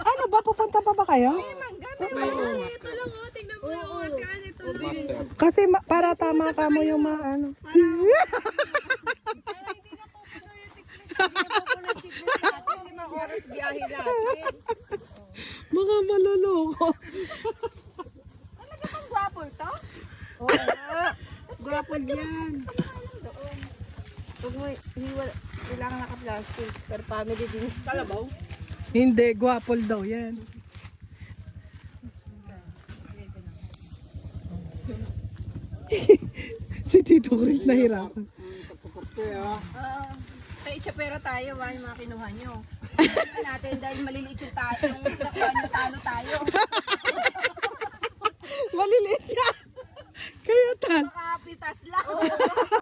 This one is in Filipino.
Ano ba? Pupunta pa ba kayo? Ito lang oh, tingnan mo yung ate, ito lang. Kasi para tama ka mo yung ano. Oras biyahe natin. Mga maluloko. Talaga bang gwapol to? Oo nga. Gwapol yan. Huwag mo, kailangan naka-plastic. Pero family din. Kalabaw? Hindi, gwapol daw yan. Si Tito Chris nahirapan. Sa Itchapera tayo, yung mga kinuha nyo. Tingnan natin dahil maliliit yung tayo. Yung nakuha nyo, talo tayo. Maliliit ka. Kaya tan. Makapitas lang.